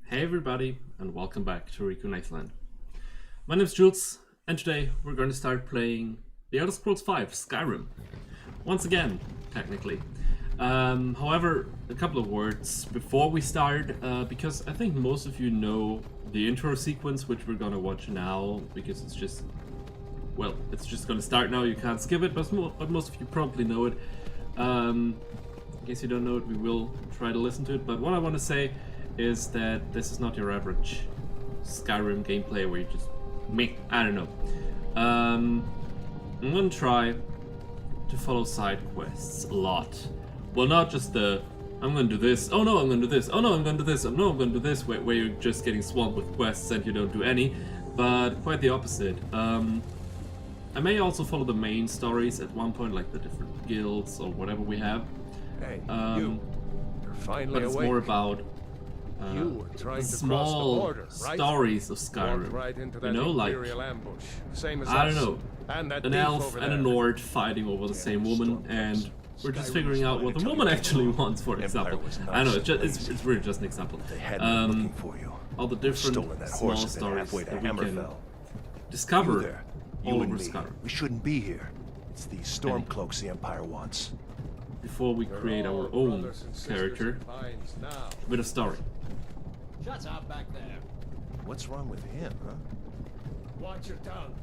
Hey everybody, and welcome back to RikuNaceLand. My name's Jules, and today we're going to start playing The Elder Scrolls V Skyrim. Once again, technically. However, a couple of words before we start, because I think most of you know the intro sequence, which we're going to watch now, because it's just, well, it's just going to start now, you can't skip it, but most of you probably know it. In case you don't know it, we will try to listen to it, but what I want to say is that this is not your average Skyrim gameplay where you just I don't know. I'm gonna try to follow side quests a lot. Well, not just the I'm gonna do this, oh no I'm gonna do this, oh no I'm gonna do this, oh no I'm gonna do this, where you're just getting swamped with quests and you don't do any, but quite the opposite. I may also follow the main stories at one point, like the different guilds or whatever we have. Hey, you're finally but it's awake. more about You were trying to small cross the border, right? stories of Skyrim. Walked right into that you know, like Imperial ambush. Same as I us. don't know, And that an thief elf over and a there. Nord fighting over the same woman, and we're just figuring out what the woman actually wants. For example, I know it's really just an example. They had been looking for you. All the different Stolen that small horse and then stories halfway to that we can Hammerfell. discover You there, all you over and me. Skyrim We shouldn't be here. It's these storm cloaks the Empire wants. before we They're create all our own brothers and sisters character in binds now. with a story. Shut up back there. What's wrong with him, huh? Watch your tongue.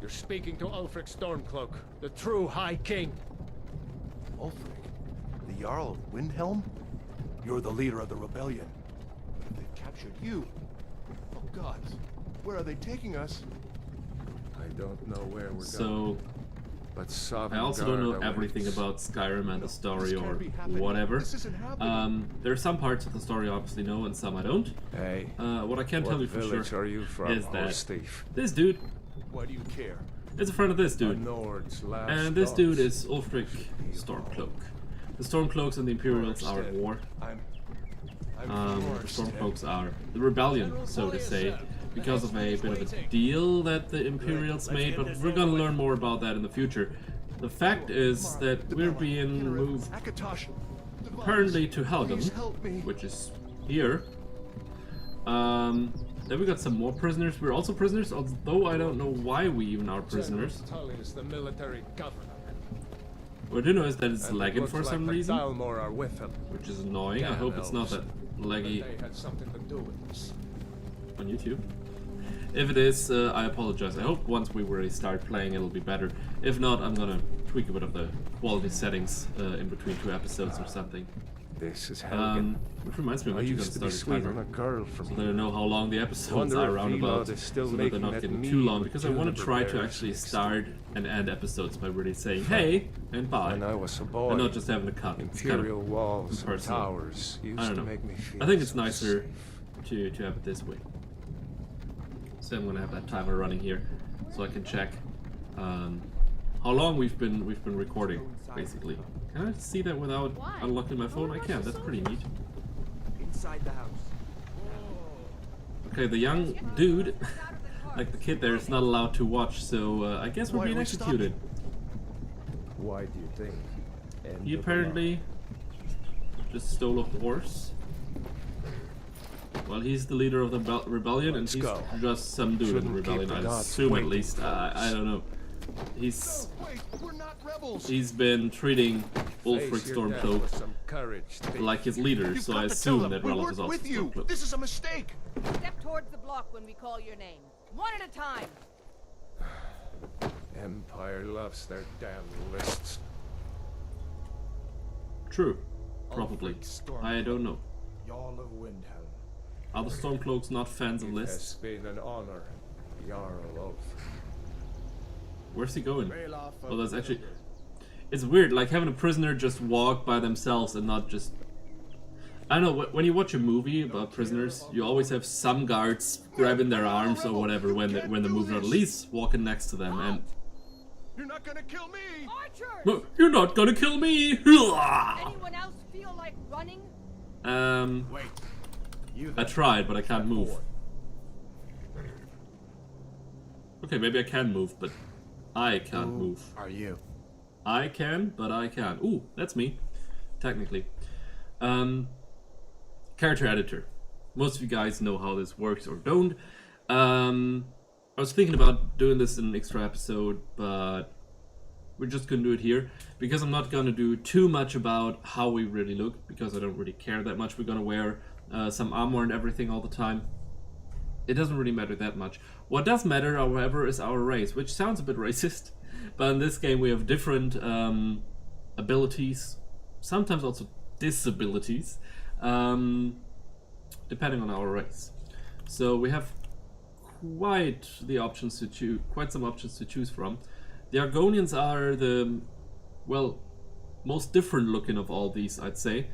You're speaking to Ulfric Stormcloak, the true High King. Ulfric, the Jarl of Windhelm? You're the leader of the rebellion. They've captured you. Oh gods, where are they taking us? I don't know where we're So going, but I also don't know everything about Skyrim and the story or whatever. There are some parts of the story I obviously know and some I don't. Hey, What I can tell you for village sure are you from, is that horse thief? this dude Why do you care? is a friend of this A dude. Nord's last And this thoughts. dude is Ulfric Stormcloak. The Stormcloaks and the Imperials are at war. I'm The Stormcloaks are the rebellion, so to say, because of a bit of a deal that the Imperials made, but we're gonna learn more about that in the future. The fact is that we're being moved Akatosh, apparently to Helgen, please help me. which is here. Then we got some more prisoners. We're also prisoners, although I don't know why we even are prisoners. General Tully is the military governor. What I do know is that it's And it lagging looks for like some the reason, Dalmor are with him. which is annoying. I Damn hope it's not elves. that laggy They had something to do with this. on YouTube. If it is, I apologize. I hope once we really start playing it'll be better. If not, I'm gonna tweak a bit of the quality settings in between two episodes or something. This is Helgen. Which reminds me, I'm I actually used to gonna be start a sweet on timer a girl from so that I know how long the episodes Wonder are if roundabout, Vilod is still so that they're making not that getting mead too long, with because I want to try to juniper actually berries start and end episodes by really saying hey and bye, When I was a boy, and not just having a cut. It's kind of imperial walls and impersonal. towers used I don't to know. make me feel I think it's so nicer safe. to have it this way. So I'm gonna have that timer running here, so I can check how long we've been recording, basically. Can I see that without unlocking my phone? I can. That's pretty neat. Inside the house. Okay, the young dude, like the kid there, is not allowed to watch, so I guess we're Why being are we stopping? executed. Why do you think? He apparently just stole a horse. Well, he's the leader of the rebellion, and Let's he's go. just some dude in the Shouldn't keep rebellion. the I gods assume, at waiting least. for I don't know. Wait, we're not rebels. He's been treating Ulfric Face your death Stormcloak with some courage, thief. like his leader, You've so got I to tell assume them. that We Ralph work is also with you. Stormcloak. This is a mistake. Step towards the block when we call your name. One at a time. Empire loves their damn lists. True. Probably. Stormcloak. I don't know. Jarl of Windhelm. Are the Stormcloaks not fans of It lists? has been an honor, Jarl of. Where's he going? Ralof of Well, that's actually... Windhelm. It's weird, like having a prisoner just walk by themselves and not just... I don't know, when you watch a movie about prisoners, you always have some guards grabbing their arms or whatever when they're moving, or at least walking next to them, and... You're not gonna kill me. Archers! "No, you're not gonna kill me! Anyone else feel like running? Wait. You I tried, but I can't move. Okay, maybe I can move, but I can't move. are you? I can, but I can't. Ooh, that's me, technically. Character editor. most of you guys know how this works or don't. I was thinking about doing this in an extra episode, but we're just gonna do it here because I'm not gonna do too much about how we really look because I don't really care that much. We're gonna wear some armor and everything all the time. It doesn't really matter that much. What does matter, however, is our race, which sounds a bit racist, but in this game we have different abilities, sometimes also disabilities, depending on our race. So we have quite some options to choose from. The Argonians are the, well, most different looking of all these, I'd say.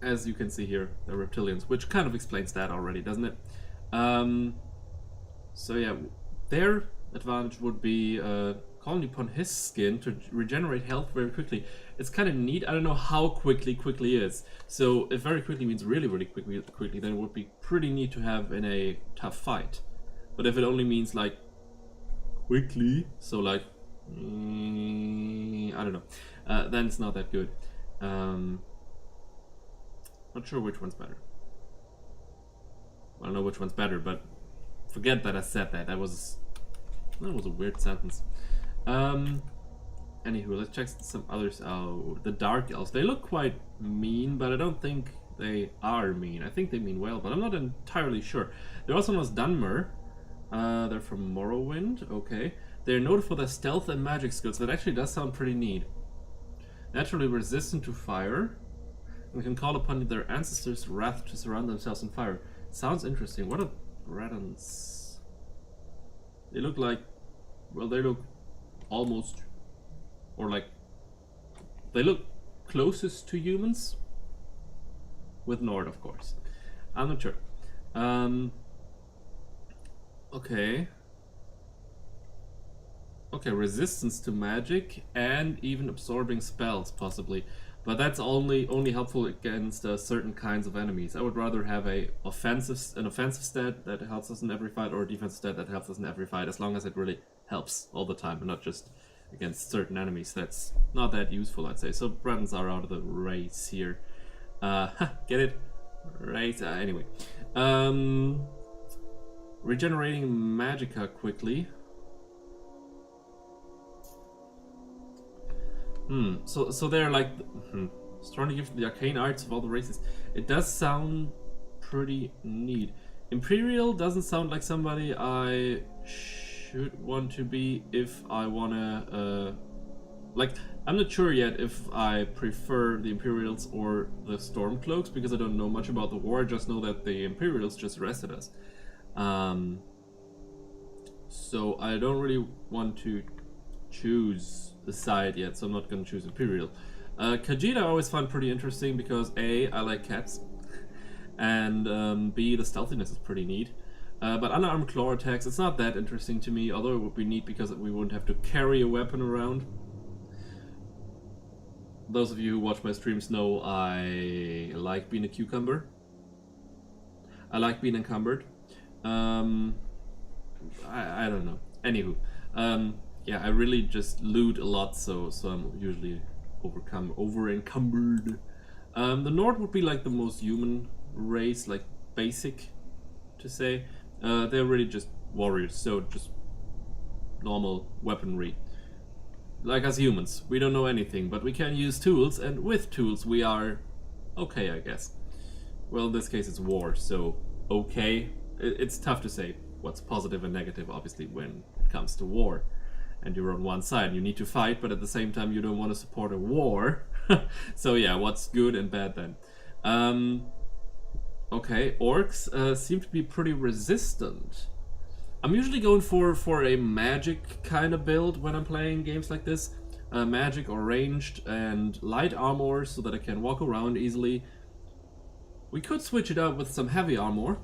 As you can see here, the reptilians, which kind of explains that already, doesn't it? So yeah, their advantage would be calling upon his skin to regenerate health very quickly. It's kind of neat. I don't know how quickly is. So if very quickly means really quickly, then it would be pretty neat to have in a tough fight. But if it only means like quickly, so like I don't know, then it's not that good. Not sure which one's better. I don't know which one's better, but forget that I said that. That was a weird sentence. Anywho, let's check some others out. The Dark Elves. They look quite mean, but I don't think they are mean. I think they mean well, but I'm not entirely sure. They're also known as Dunmer. They're from Morrowind. Okay. They're noted for their stealth and magic skills. That actually does sound pretty neat. Naturally resistant to fire. And can call upon their ancestors' wrath to surround themselves in fire. Sounds interesting. What are Bradons? They look like, well, they look almost, or like, they look closest to humans. With Nord, of course. I'm not sure. Okay. Okay, resistance to magic and even absorbing spells, possibly. But that's only helpful against certain kinds of enemies. I would rather have an offensive stat that helps us in every fight, or a defensive stat that helps us in every fight, as long as it really helps all the time and not just against certain enemies. That's not that useful, I'd say. So Bradons are out of the race here. Get it? Right. Anyway. Regenerating magicka quickly. So they're like, trying to give the arcane arts of all the races. It does sound pretty neat. Imperial doesn't sound like somebody I should want to be if I wanna, like, I'm not sure yet if I prefer the Imperials or the Stormcloaks, because I don't know much about the war. I just know that the Imperials just arrested us. So I don't really want to choose the side yet, so I'm not going to choose Imperial. Khajiit I always find pretty interesting because A, I like cats, and B, the stealthiness is pretty neat. But unarmed claw attacks, it's not that interesting to me, although it would be neat because we wouldn't have to carry a weapon around. Those of you who watch my streams know I like being a cucumber. I like being encumbered. I don't know. Anywho, yeah, I really just loot a lot, so I'm usually over encumbered. The Nord would be like the most human race, like basic to say. They're really just warriors, so just normal weaponry. Like us humans, we don't know anything, but we can use tools, and with tools we are okay, I guess. Well, in this case it's war, so okay. It's tough to say what's positive and negative, obviously, when it comes to war. And you're on one side, you need to fight, but at the same time you don't want to support a war. So yeah, what's good and bad then? Okay, orcs seem to be pretty resistant. I'm usually going for a magic kind of build when I'm playing games like this. Magic or ranged and light armor so that I can walk around easily. We could switch it up with some heavy armor.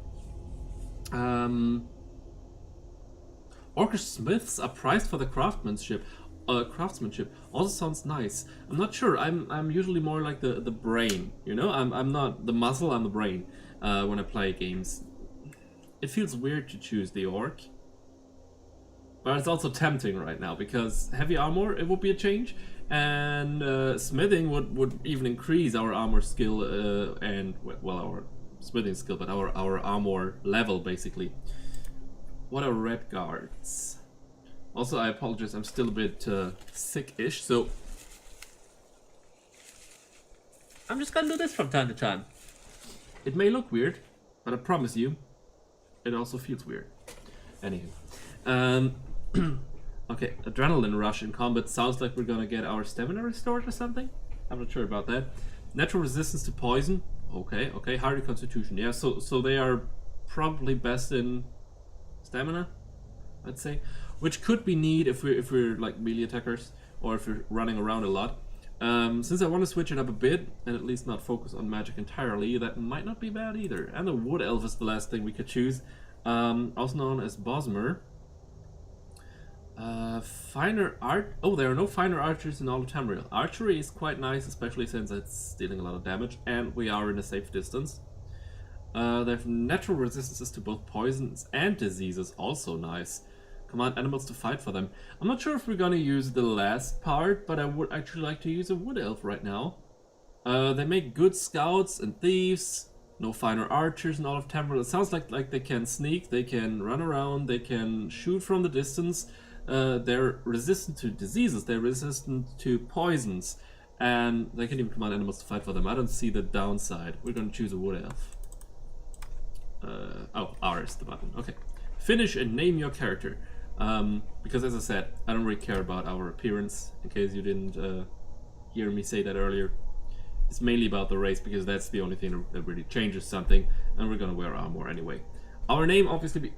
Orcish smiths are prized for the craftsmanship. Also sounds nice. I'm not sure. I'm usually more like the brain. You know, I'm not the muscle. I'm the brain when I play games. It feels weird to choose the orc, But it's also tempting right now, because heavy armor, it would be a change, and smithing would even increase our armor skill, and, well, our smithing skill, but our armor level, basically. What are red guards? Also, I apologize, I'm still a bit sick-ish, so I'm just gonna do this from time to time. It may look weird, but I promise you, it also feels weird. Anywho. Okay, adrenaline rush in combat. Sounds like we're gonna get our stamina restored or something. I'm not sure about that. Natural resistance to poison. Okay, okay. Hardy constitution. Yeah, so they are probably best in stamina, I'd say. Which could be neat if we're like melee attackers, or if we're running around a lot. Since I want to switch it up a bit, and at least not focus on magic entirely, that might not be bad either. And the wood elf is the last thing we could choose. Also known as Bosmer. Finer art. Oh, there are no finer archers in all of Tamriel. Archery is quite nice, especially since it's dealing a lot of damage, and we are in a safe distance. They have natural resistances to both poisons and diseases, also nice. Command animals to fight for them. I'm not sure if we're gonna use the last part, but I would actually like to use a wood elf right now. They make good scouts and thieves. No finer archers in all of Tamriel. It sounds like they can sneak, they can run around, they can shoot from the distance. They're resistant to diseases, they're resistant to poisons, and they can even command animals to fight for them. I don't see the downside. We're gonna choose a wood elf. Oh, R is the button. Okay. Finish and name your character. Because as I said, I don't really care about our appearance, in case you didn't hear me say that earlier. It's mainly about the race, because that's the only thing that really changes something, and we're gonna wear armor anyway. Our name obviously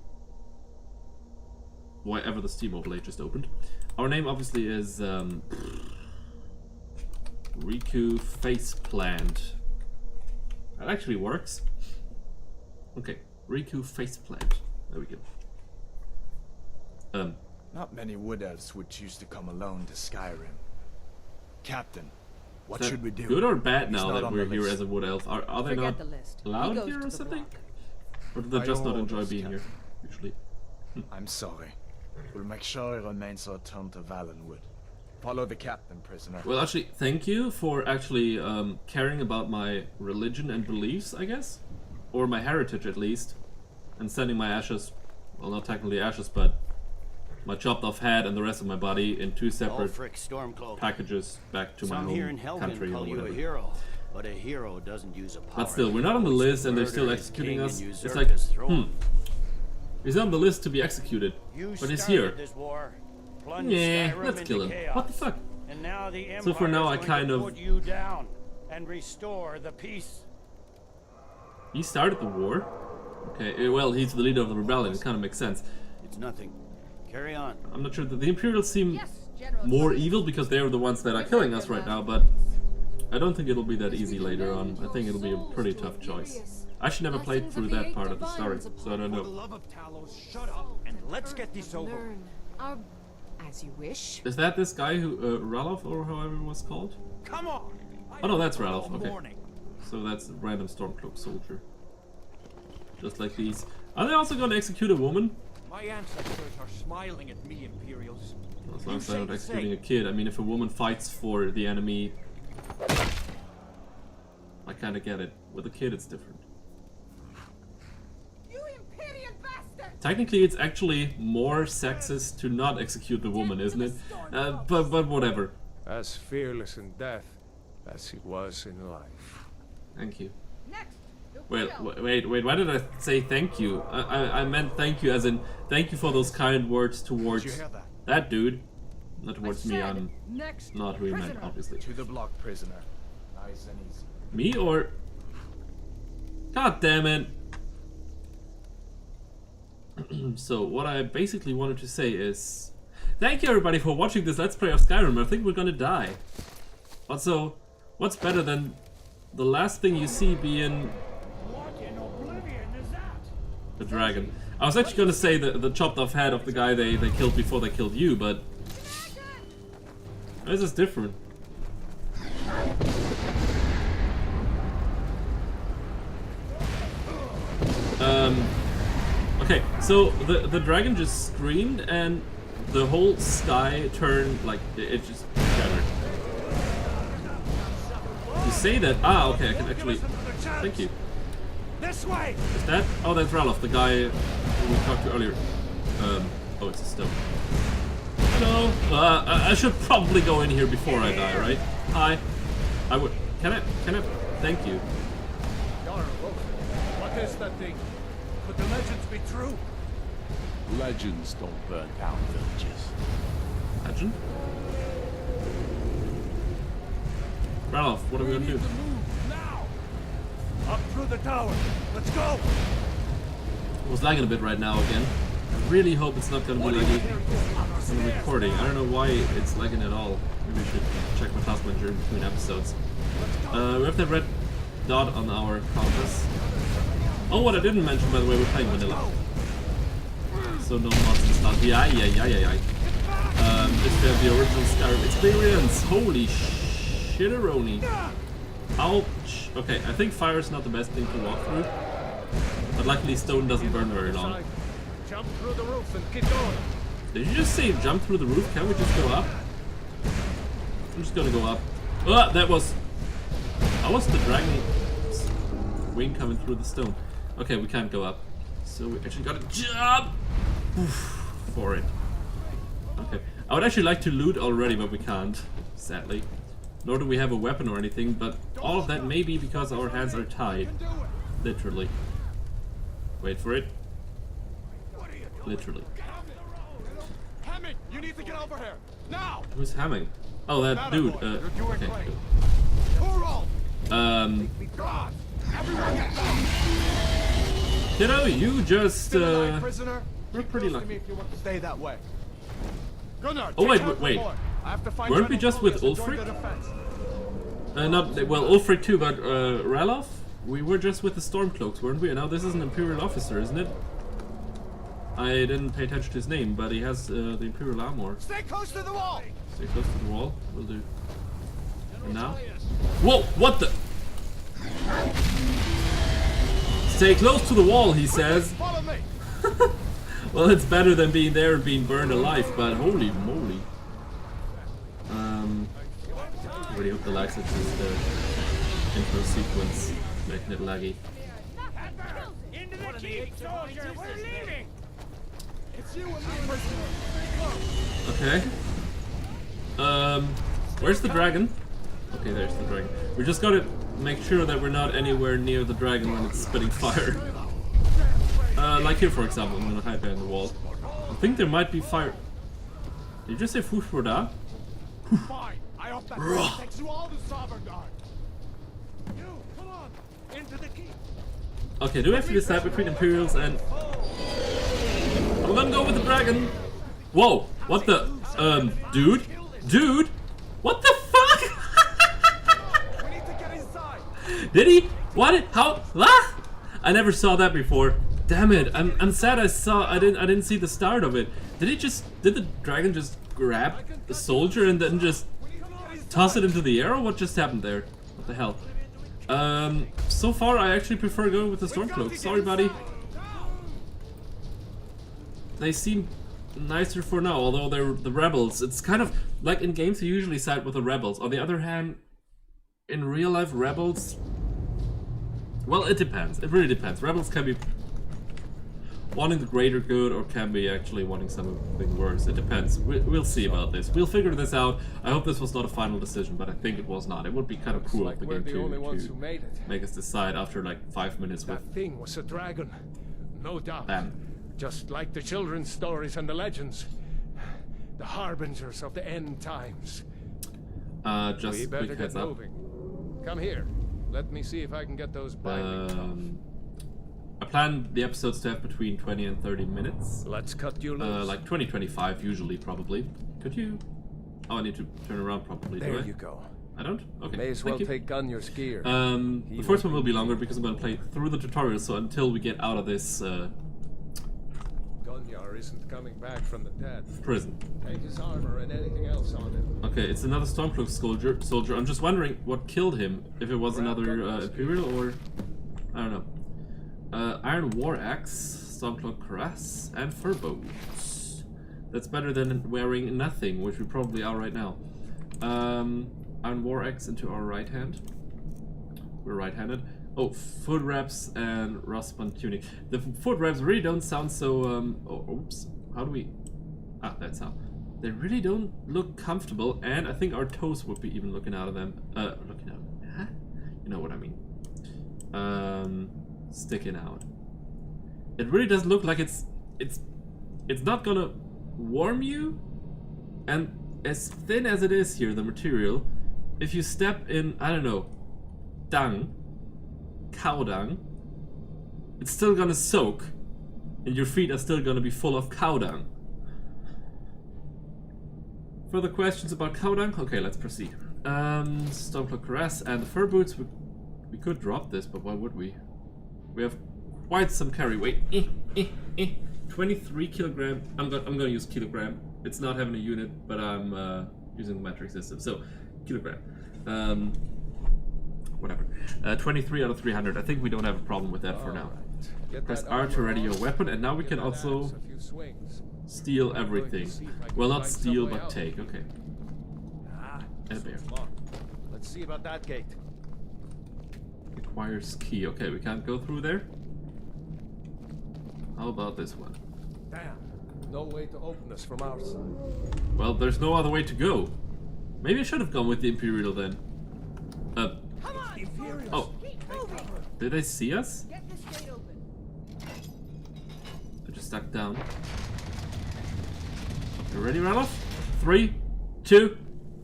whatever the Steam overlay just opened. Our name obviously is Riku Faceplant. That actually works. Okay, Riku Faceplant. There we go. Not many wood elves would choose to come alone to Skyrim. Captain, what should we do? Good or bad He's now not that on we're the here list. as a wood elf? Are they Forget not the list. He allowed goes here to or the something? block. Or do they By just not all enjoy orders, being here, Captain. usually? I'm sorry. We'll make sure he remains our turn to Valenwood. Follow the captain, prisoner. Well, actually, thank you for actually caring about my religion and beliefs, I guess? Or my heritage, at least. And sending my ashes, well, not technically ashes, but my chopped off head and the rest of my body in two separate packages back to my Some here in home country Helgen or call you a whatever. hero, but a hero doesn't use a power. But still, we're not on the list and they're still Murder his executing king us. and It's usurp like, his throne. he's on the list to be executed, You but he's started here. This war, plunged Yeah, Skyrim let's kill him. into chaos, What the fuck? And now the So for now, I Empire's kind going of... to put you down and restore the peace. He started the war. Okay, well, he's the leader of the rebellion. It kind of makes sense. It's nothing. Carry on. I'm not sure that the Imperials seem Yes, General. more evil because they're the ones that are killing us right now, but I don't think it'll be that easy later on. I think it'll be a pretty tough choice. I actually never played through that part of the story, so I don't know. love of Talos, shut up and let's get this over. Learn. As you wish. Is that this guy who, Ralof or however he was called? Come on. Oh no, that's All Ralof, okay. morning. So that's a random Stormcloak soldier. Just like these. Are they also gonna execute a woman? My ancestors are smiling at me, Imperials. As long as they're not executing a kid. I mean, if a woman fights for the enemy, I kinda get it. With a kid, it's different. You Imperial bastard! Technically, it's actually more sexist to not execute the woman, isn't it? But whatever. As fearless in death as he was in life. Thank you. Next. the Wait, widow. wait, why did I say thank you? I meant thank you as in thank you for those kind words towards Did you hear that? that dude. Not I towards me, said, I'm next not who he meant, prisoner. obviously. To the block, prisoner. Nice and easy. Me or... God damn it! So, what I basically wanted to say is... Thank you everybody for watching this Let's Play of Skyrim. I think we're gonna die. Also, what's better than the last thing you see being What in oblivion is that? a dragon? I was actually gonna say the chopped off head of the guy they killed before they killed you, but... This is different. Okay, so the dragon just screamed and the whole sky turned like it just shattered. You say that? Ah, okay, I can actually. Thank you. This way. Is that? Oh, that's Ralof, the guy who we talked to earlier. Oh, it's a stone. Hello. I should probably go in here before I die, right? Hi. I would. Can I? Thank you. Darn, what is that thing? Could the legends be true? Legends don't burn down villages. Legend? Ralof, what are we gonna do? Now. Up through the tower. Let's go. I was lagging a bit right now again. I really hope it's not gonna be laggy in the recording. I don't know why it's lagging at all. Maybe we should check my task manager in between episodes. We have that red dot on our compass. Oh, what I didn't mention, by the way, we're playing vanilla. So no mods and stuff. Yeah. Just have the original Skyrim experience. Holy shitteroni. Ouch. Okay, I think fire is not the best thing to walk through. But luckily stone doesn't burn very long. Jump through the roof and keep going. Did you just say jump through the roof? Can't we just go up? I'm just gonna go up. Ah, that was the dragon's wing coming through the stone. Okay, we can't go up. So we actually gotta jump for it. Okay. I would actually like to loot already, but we can't, sadly. Nor do we have a weapon or anything, but all of that may be because our hands are tied. Literally. Wait for it. Literally. Hammond, you need to get over here now. Who's hamming? Oh, that dude. Okay. God, everyone get down. Kiddo, you just Prisoner. we're pretty lucky. If you want to stay that way. Gunnar, Oh wait. I have to find Weren't we just with Ulfric? Not well, Ulfric too, but Ralof? We were just with the Stormcloaks, weren't we? And now this is an Imperial officer, isn't it? I didn't pay attention to his name, but he has the Imperial armor. Stay close to the wall. Stay close to the wall. Will do. And now? Whoa! What the? Stay close to the wall, he says. Follow me. Well, it's better than being there and being burned alive, but holy moly. I really hope the lags are just the intro sequence making it laggy. Into the keep, soldier. We're leaving. It's you and me, prisoner. Okay. Where's the dragon? Okay, there's the dragon. We just gotta make sure that we're not anywhere near the dragon when it's spitting fire. Like here, for example. I'm gonna hide behind the wall. I think there might be fire. Did you just say Fushroda? Fine. I hope that takes you all to Sovngarde. You, come on. Into the keep. Okay, do we have to decide between Imperials and... I'm gonna go with the dragon. Whoa, what the... dude? Dude? What the fuck? We need to get inside. Did he? What? How? Ah! I never saw that before. Damn it! I'm sad I didn't see the start of it. Did the dragon just grab the soldier and then just toss it into the air? Or what just happened there? What the hell? So far I actually prefer going with the Stormcloak. Sorry, buddy. They seem nicer for now, although they're the rebels. It's kind of like in games you usually side with the rebels. On the other hand, in real life, rebels... Well, it depends. It really depends. Rebels can be wanting the greater good or can be actually wanting something worse. It depends. We'll see about this. We'll figure this out. I hope this was not a final decision, but I think it was not. It would be kind of cruel of the game to make us decide after like 5 minutes with... That thing was a dragon. No doubt. Them. Just like the children's stories and the legends. The harbingers of the end times. Just We better quick get heads up. moving. Come here. Let me see if I can get those bindings off. I planned the episodes to have between 20 and 30 minutes. Let's cut you loose. Like 20, 25 usually, probably. Could you? Oh, I need to turn around probably, do I? There you go. I don't? Okay, May as thank well you. take Gunjar's gear. The first one will be longer because I'm going to play through the tutorial, so until we get out of this Gunjar isn't coming back from the dead. prison. Take his armor and anything else on him. Okay, it's another Stormcloak soldier. I'm just wondering what killed him. If it was another Imperial or... I don't know. Iron War Axe, Stormcloak Cuirass, and Fur Boots. That's better than wearing nothing, which we probably are right now. Iron War Axe into our right hand. We're right-handed. Oh, foot wraps and rustband tunic. The foot wraps really don't sound so. Oops. How do we? Ah, that's how. They really don't look comfortable, and I think our toes would be even looking out of them. Looking out. Huh? You know what I mean. Sticking out. It really does look like it's not gonna warm you, and as thin as it is here, the material, if you step in, I don't know, dung, cow dung, it's still gonna soak, and your feet are still gonna be full of cow dung. Further questions about cow dung? Okay, let's proceed. Stormcloak Caress and the fur boots. We could drop this, but why would we? We have quite some carry weight. 23 kilogram. I'm gonna use kilogram. It's not having a unit, but I'm using the metric system. So, kilogram. Whatever. 23 out of 300. I think we don't have a problem with that for now. Press R to ready your weapon, and now we can also steal everything. Well, not steal, but take. Okay. And a bear. Let's see about that gate. Requires key. Okay, we can't go through there. How about this one? Damn. No way to open this from our side. Well, there's no other way to go. Maybe I should have gone with the Imperial then. Come on! Oh. Did they see us? Get this gate open. I just stuck down. You ready, Ralof? 3, 2,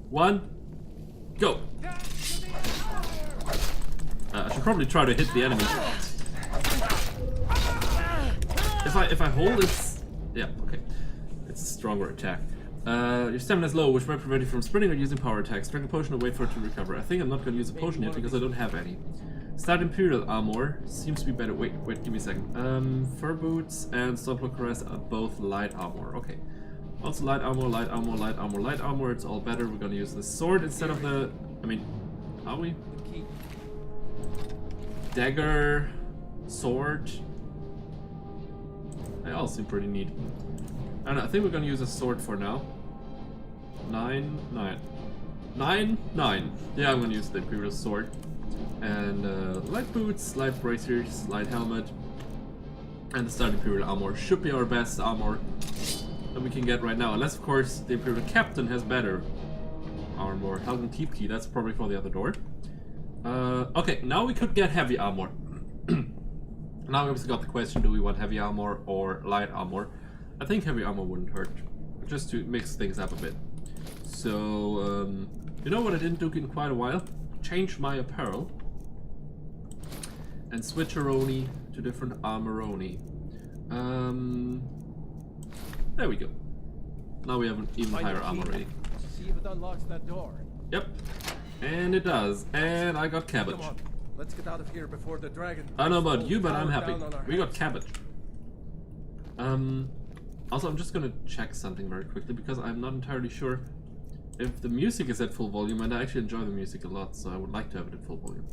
1, go! I should probably try to hit the enemy. If I hold, it's... Yeah, okay. It's a stronger attack. Your stamina is low, which might prevent you from sprinting or using power attacks. Drink a potion and wait for it to recover. I think I'm not going to use a potion yet because I don't have any. Start Imperial Armor. Seems to be better. Wait, give me a second. Fur Boots and Stormcloak Caress are both light armor. Okay. Also light armor, light armor, light armor, light armor. It's all better. We're going to use the sword instead of the... I mean, are we? Dagger, sword. They all seem pretty neat. I don't know, I think we're gonna use a sword for now. 9, 9. 9, 9. Yeah, I'm gonna use the Imperial sword. And light boots, light bracers, light helmet. And the Start Imperial armor should be our best armor that we can get right now. Unless, of course, the Imperial Captain has better armor. Helgen Keep Key, that's probably for the other door. Okay, now we could get heavy armor. Now we obviously got the question, do we want heavy armor or light armor? I think heavy armor wouldn't hurt, just to mix things up a bit. So, you know what I didn't do in quite a while? Change my apparel. And switcheroni to different armoroni. There we go. Now we have an even higher armor rating. See if it unlocks that door. Yep. And it does. And I got cabbage. Come on. Let's get out of here before the dragon. I don't know about you, but I'm happy. We got cabbage. Also, I'm just gonna check something very quickly because I'm not entirely sure if the music is at full volume, and I actually enjoy the music a lot, so I would like to have it at full volume.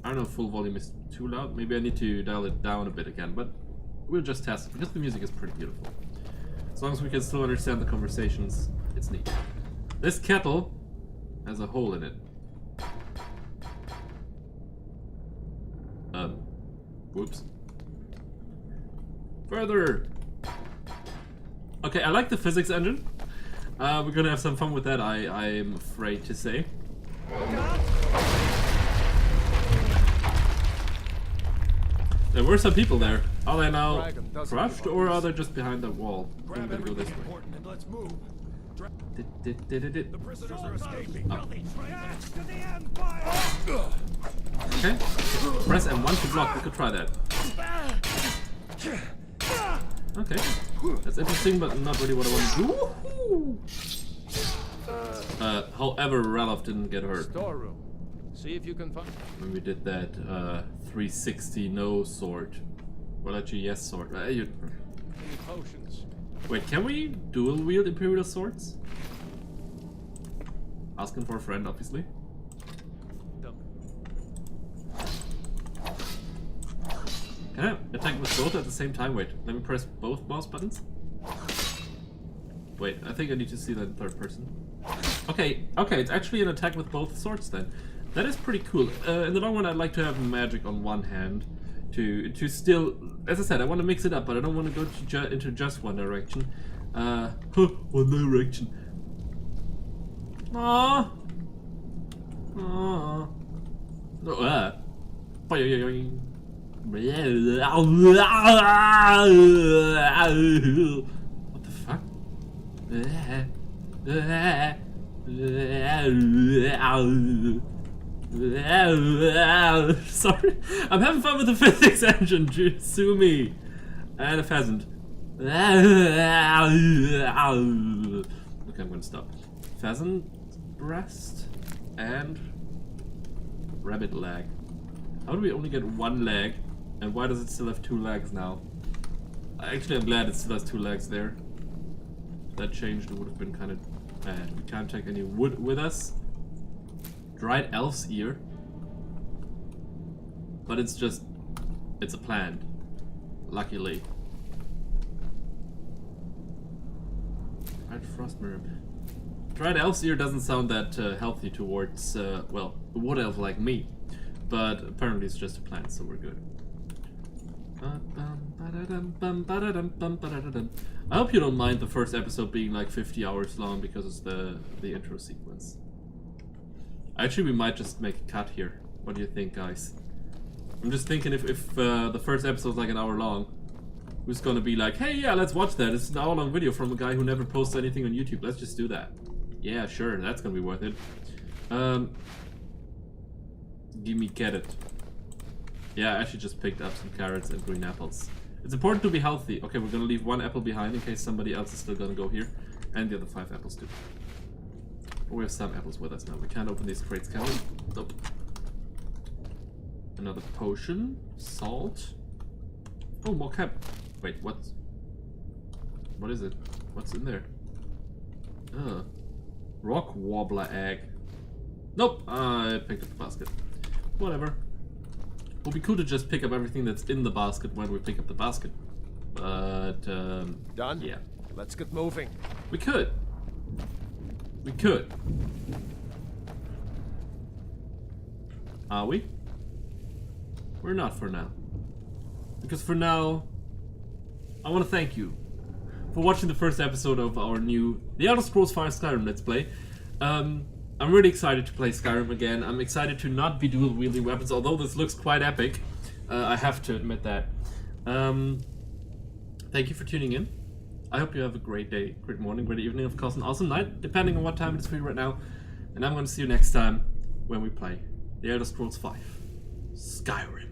I don't know if full volume is too loud. Maybe I need to dial it down a bit again, but we'll just test it because the music is pretty beautiful. As long as we can still understand the conversations, it's neat. This kettle has a hole in it. Whoops. Further! Okay, I like the physics engine. We're gonna have some fun with that, I'm afraid to say. There were some people there. Are they now crushed or are they just behind the wall? I think we're gonna go this way. And let's move. The prisoners are escaping. Okay. Press M1 to block. We could try that. Okay. That's interesting, but not really what I want to do. However, Ralof didn't get hurt. Storeroom. See if you can find. When we did that 360 no sword. Well, actually, yes sword. Potions. Wait, can we dual wield Imperial swords? Asking for a friend, obviously. Can I attack with both at the same time? Wait, let me press both mouse buttons. wait, I think I need to see that in third person. Okay, it's actually an attack with both swords then. That is pretty cool. In the long run, I'd like to have magic on one hand to still, as I said, I want to mix it up, but I don't want to go into just one direction. One direction. Aww. Aww. Oh, what the fuck? Sorry, I'm having fun with the physics engine. Sue me. And a pheasant. Okay, I'm gonna stop. Pheasant breast and rabbit leg. How do we only get one leg? And why does it still have 2 legs now? Actually, I'm glad it still has 2 legs there. If that changed, it would have been kind of bad. We can't take any wood with us. Dried elf's ear. But it's a plant. Luckily. Dried frost mirror. Dried elf's ear doesn't sound that healthy towards, well, a wood elf like me. But apparently it's just a plant, so we're good. I hope you don't mind the first episode being like 50 hours long because it's the intro sequence. Actually, we might just make a cut here. What do you think, guys? I'm just thinking if the first episode's like an hour long, who's gonna be like, hey, yeah, let's watch that. It's an hour-long video from a guy who never posts anything on YouTube. Let's just do that. Yeah, sure, that's gonna be worth it. Gimme carrot. Yeah, I actually just picked up some carrots and green apples. It's important to be healthy. Okay, we're gonna leave 1 apple behind in case somebody else is still gonna go here. And the other 5 apples too. Oh, we have some apples with us now. We can't open these crates, can we? Nope. Another potion. Salt. Oh, more cap. Wait, what? What is it? What's in there? Rock wobbler egg. Nope, I picked up the basket. Whatever. Would be cool to just pick up everything that's in the basket when we pick up the basket. But, Done? yeah. Let's get moving. We could. We could. Are we? We're not for now. Because for now, I want to thank you for watching the first episode of our new The Elder Scrolls V Skyrim Let's Play. I'm really excited to play Skyrim again. I'm excited to not be dual wielding weapons, although this looks quite epic. I have to admit that. Thank you for tuning in. I hope you have a great day, great morning, great evening, of course, an awesome night, depending on what time it is for you right now. And I'm going to see you next time when we play The Elder Scrolls V Skyrim.